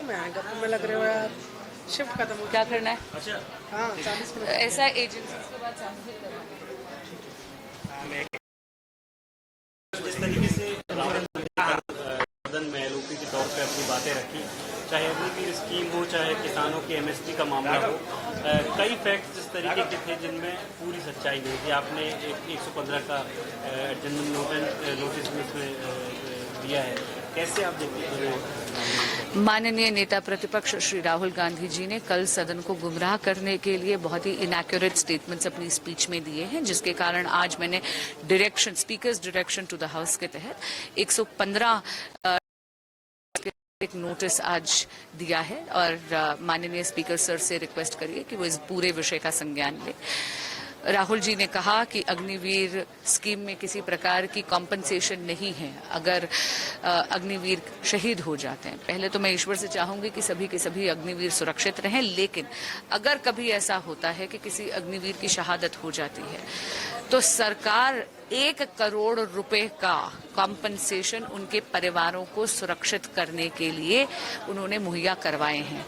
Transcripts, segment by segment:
में आएगा तो मैं लग रहा है यार शिफ्ट खत्म हो क्या करना है? अच्छा, हाँ 40 मिनट ऐसा एजेंसी के बाद ट्रांसफर करना है। जिस तरीके से राहुल सदन में एलओपी के तौर पे अपनी बातें रखी, चाहे अग्निवीर स्कीम हो, चाहे किसानों की एमएसपी का मामला हो, कई फैक्ट्स इस तरीके के थे जिनमें पूरी सच्चाई नहीं थी। आपने 115 का एडजर्नमेंट नोटिस में दिया है, कैसे आप देखते हैं? माननीय नेता प्रतिपक्ष श्री राहुल गांधी जी ने कल सदन को गुमराह करने के लिए बहुत ही इनएक्यूरेट स्टेटमेंट्स अपनी स्पीच में दिए हैं, जिसके कारण आज मैंने speaker's direction to the house के तहत 115 एक नोटिस आज दिया है और माननीय स्पीकर सर से रिक्वेस्ट करिए कि वो इस पूरे विषय का संज्ञान ले। राहुल जी ने कहा कि अग्निवीर स्कीम में किसी प्रकार की कॉम्पनसेशन नहीं है अगर अग्निवीर शहीद हो जाते हैं। पहले तो मैं ईश्वर से चाहूंगी कि सभी के सभी अग्निवीर सुरक्षित रहें, लेकिन अगर कभी ऐसा होता है कि किसी अग्निवीर की शहादत हो जाती है तो सरकार 1 करोड़ रुपए का कॉम्पनसेशन उनके परिवारों को सुरक्षित करने के लिए उन्होंने मुहैया करवाए हैं।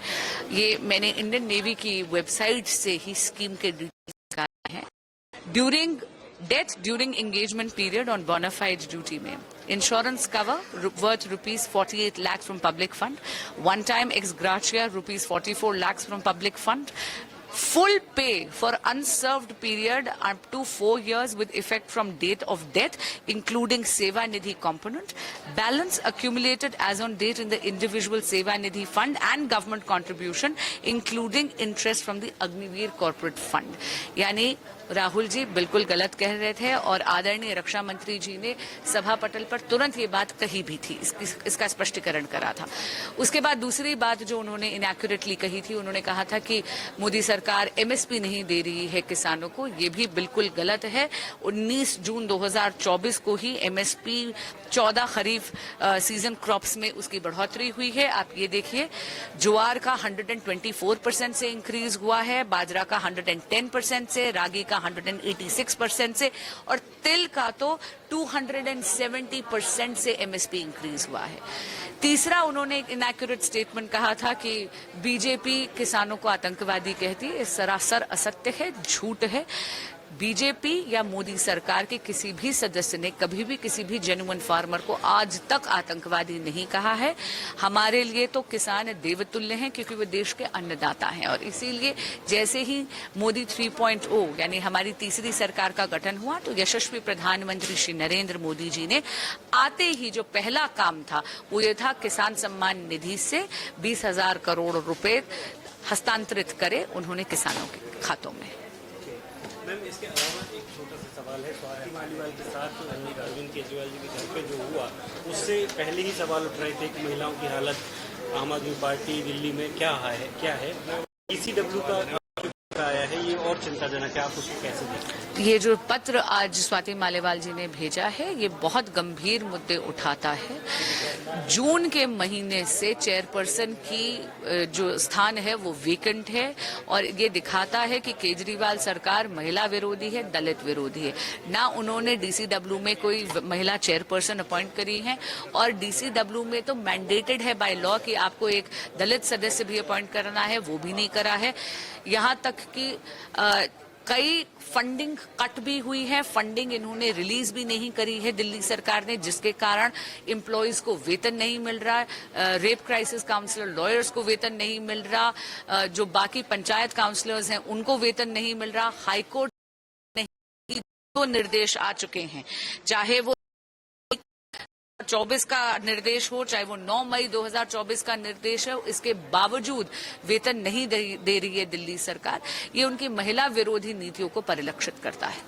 ये मैंने इंडियन नेवी की वेबसाइट से ही स्कीम के डिटेल्स हैं। During engagement period on bona fide duty में insurance cover worth rupees 48 lakhs from public fund, one time ex gratia rupees 44 lakhs from public fund, full pay for unserved period up to 4 years with effect from date of death including Seva Nidhi component, balance accumulated as on date in the individual Seva Nidhi fund and government contribution including interest from the Agniveer corporate fund। यानी राहुल जी बिल्कुल गलत कह रहे थे और आदरणीय रक्षा मंत्री जी ने सभा पटल पर तुरंत ये बात कही भी थी, इसका स्पष्टीकरण करा था। उसके बाद दूसरी बात जो उन्होंने इनएक्यूरेटली कही थी, उन्होंने कहा था कि मोदी सरकार एमएसपी नहीं दे रही है किसानों को। ये भी बिल्कुल गलत है। 19 जून 2024 को ही एमएसपी 14 खरीफ सीजन क्रॉप्स में उसकी बढ़ोतरी हुई है। आप ये देखिए, ज्वार का 124% से इंक्रीज हुआ है, बाजरा का 110% से, रागी का 186% से और तिल का तो 270% से एमएसपी इंक्रीज हुआ है। तीसरा, उन्होंने एक इनएक्यूरेट स्टेटमेंट कहा था कि बीजेपी किसानों को आतंकवादी कहती है। सरासर असत्य है, झूठ है। बीजेपी या मोदी सरकार के किसी भी सदस्य ने कभी भी किसी भी जेन्युइन फार्मर को आज तक आतंकवादी नहीं कहा है। हमारे लिए तो किसान देवतुल्य हैं क्योंकि वे देश के अन्नदाता हैं और इसीलिए जैसे ही मोदी 3.0 यानी हमारी तीसरी सरकार का गठन हुआ तो यशस्वी प्रधानमंत्री श्री नरेंद्र मोदी जी ने आते ही जो पहला काम था वो ये था किसान सम्मान निधि से 20,000 करोड़ रुपए हस्तांतरित करे उन्होंने किसानों के खातों में। मैम, इसके अलावा एक छोटा सा सवाल है। स्वाति मालीवाल के साथ अरविंद केजरीवाल जी के घर पे जो हुआ उससे पहले ही सवाल उठ रहे थे कि महिलाओं की हालत आम आदमी पार्टी दिल्ली में क्या है। ECW का आया है, ये और चिंताजनक है। आप उसको कैसे देखते हैं? ये जो पत्र आज स्वाति मालीवाल जी ने भेजा है ये बहुत गंभीर मुद्दे उठाता है। जून के महीने से चेयरपर्सन की जो स्थान है वो वेकेंट है और ये दिखाता है कि केजरीवाल सरकार महिला विरोधी है, दलित विरोधी है। ना उन्होंने डीसीडब्ल्यू में कोई महिला चेयरपर्सन अपॉइंट करी है और डीसीडब्ल्यू में तो मैंडेटेड है बाय लॉ कि आपको एक दलित सदस्य भी अपॉइंट करना है, वो भी नहीं करा है। यहाँ तक कि कई फंडिंग कट भी हुई है, फंडिंग इन्होंने रिलीज भी नहीं करी है दिल्ली सरकार ने, जिसके कारण एम्प्लॉयज को वेतन नहीं मिल रहा है, रेप क्राइसिस काउंसलर लॉयर्स को वेतन नहीं मिल रहा, जो बाकी पंचायत काउंसलर्स हैं उनको वेतन नहीं मिल रहा। हाईकोर्ट ने दो निर्देश आ चुके हैं, चाहे वो 24 का निर्देश हो चाहे वो 9 मई 2024 का निर्देश है, इसके बावजूद वेतन नहीं दे रही है दिल्ली सरकार। ये उनकी महिला विरोधी नीतियों को परिलक्षित करता है।